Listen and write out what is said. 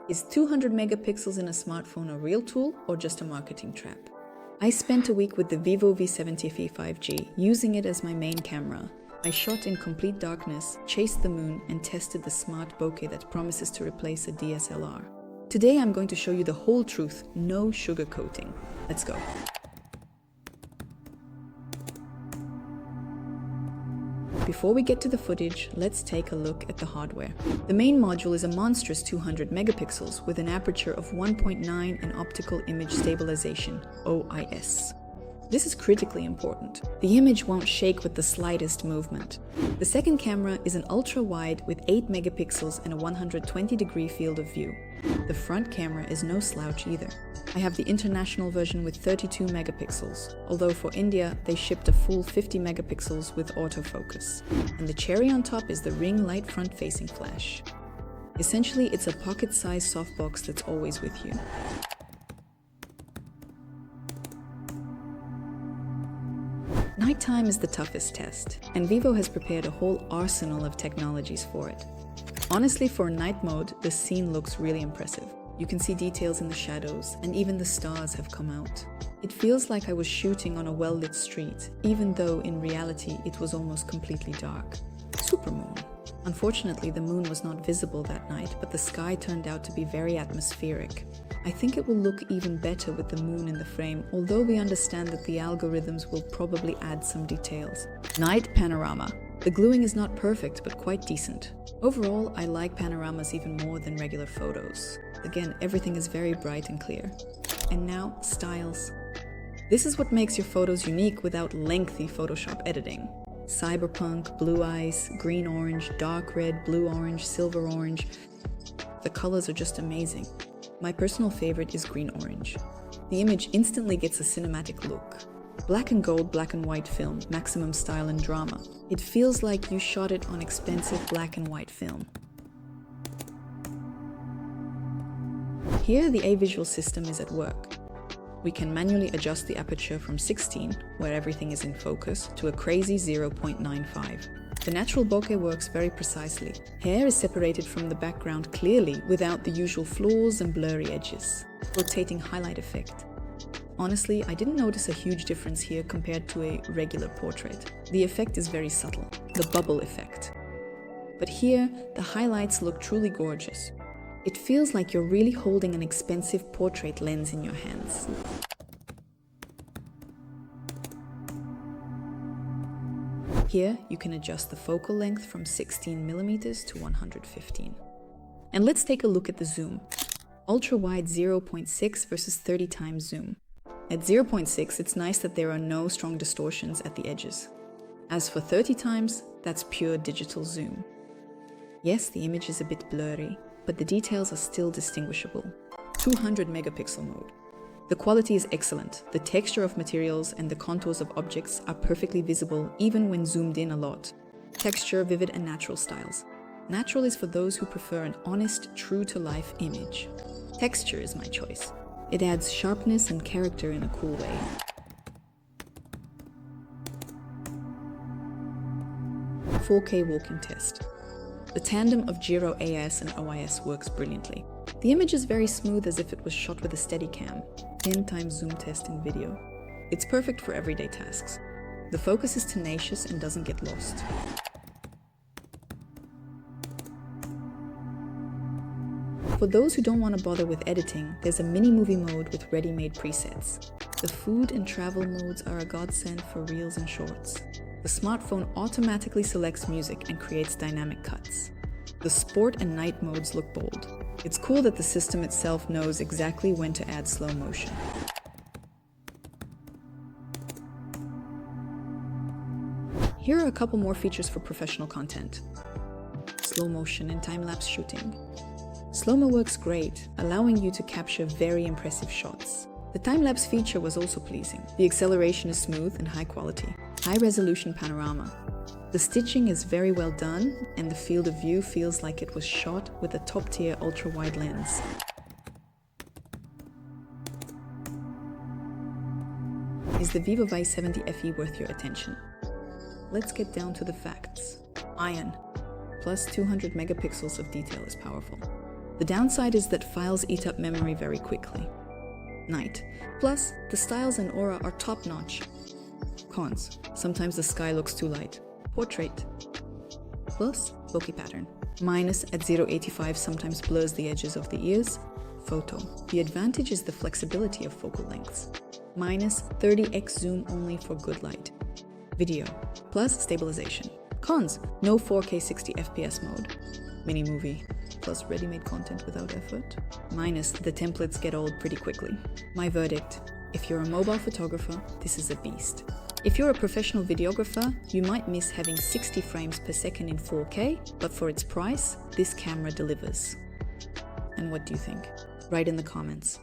Is 200 megapixels in a smartphone a real tool or just a marketing trap? I spent a week with the VIVO V70 FE 5G, using it as my main camera. I shot in complete darkness, chased the moon, and tested the smart bokeh that promises to replace a DSLR. Today I'm going to show you the whole truth, no sugarcoating. Let's go. Before we get to the footage, let's take a look at the hardware. The main module is a monstrous 200 megapixels with an aperture of 1.9 and optical image stabilization, OIS. This is critically important. The image won't shake with the slightest movement. The second camera is an ultra-wide with 8 megapixels and a 120-degree field of view. The front camera is no slouch either. I have the international version with 32 megapixels, although for India they shipped a full 50 megapixels with autofocus. And the cherry on top is the ring light front-facing flash. Essentially, it's a pocket-sized softbox that's always with you. Nighttime is the toughest test, and VIVO has prepared a whole arsenal of technologies for it. Honestly, for night mode, the scene looks really impressive. You can see details in the shadows, and even the stars have come out. It feels like I was shooting on a well-lit street, even though in reality it was almost completely dark. Supermoon. Unfortunately, the moon was not visible that night, but the sky turned out to be very atmospheric. I think it will look even better with the moon in the frame, although we understand that the algorithms will probably add some details. Night panorama. The gluing is not perfect, but quite decent. Overall, I like panoramas even more than regular photos. Again, everything is very bright and clear. And now, styles. This is what makes your photos unique without lengthy Photoshop editing. Cyberpunk, blue ice, green orange, dark red, blue orange, silver orange. The colors are just amazing. My personal favorite is green orange. The image instantly gets a cinematic look. Black and gold, black and white film, maximum style and drama. It feels like you shot it on expensive black and white film. Here, the A-Visual system is at work. We can manually adjust the aperture from 16, where everything is in focus, to a crazy 0.95. The natural bokeh works very precisely. Hair is separated from the background clearly without the usual flaws and blurry edges. Rotating highlight effect. Honestly, I didn't notice a huge difference here compared to a regular portrait. The effect is very subtle, the bubble effect. But here, the highlights look truly gorgeous. It feels like you're really holding an expensive portrait lens in your hands. Here, you can adjust the focal length from 16mm to 115. And let's take a look at the zoom. Ultra-wide 0.6 versus 30 times zoom. At 0.6, it's nice that there are no strong distortions at the edges. As for 30 times, that's pure digital zoom. Yes, the image is a bit blurry, but the details are still distinguishable. 200 megapixel mode. The quality is excellent. The texture of materials and the contours of objects are perfectly visible even when zoomed in a lot. Texture, vivid and natural styles. Natural is for those who prefer an honest, true-to-life image. Texture is my choice. It adds sharpness and character in a cool way. "4K walking test." The tandem of Gyro AS and OIS works brilliantly. The image is very smooth as if it was shot with a Steadicam. 10 times zoom test in video. It's perfect for everyday tasks. The focus is tenacious and doesn't get lost. For those who don't want to bother with editing, there's a mini movie mode with ready-made presets. The food and travel modes are a godsend for reels and shorts. The smartphone automatically selects music and creates dynamic cuts. The sport and night modes look bold. It's cool that the system itself knows exactly when to add slow motion. Here are a couple more features for professional content. Slow motion and time-lapse shooting. Slow-mo works great, allowing you to capture very impressive shots. The time-lapse feature was also pleasing. The acceleration is smooth and high quality. High-resolution panorama. The stitching is very well done, and the field of view feels like it was shot with a top-tier ultra-wide lens. Is the VIVO V70 FE worth your attention? Let's get down to the facts. Iron. Plus 200 megapixels of detail is powerful. The downside is that files eat up memory very quickly. Night. Plus, the styles and aura are top-notch. Cons. Sometimes the sky looks too light. Portrait. Plus, bokeh pattern. Minus, at 0.85 sometimes blurs the edges of the ears. Photo. The advantage is the flexibility of focal lengths. Minus, 30x zoom only for good light. Video. Plus, stabilization. Cons. No 4K 60 FPS mode. Mini movie. Plus ready-made content without effort. Minus, the templates get old pretty quickly. My verdict. If you're a mobile photographer, this is a beast. If you're a professional videographer, you might miss having 60 frames per second in 4K, but for its price, this camera delivers. And what do you think? Write in the comments.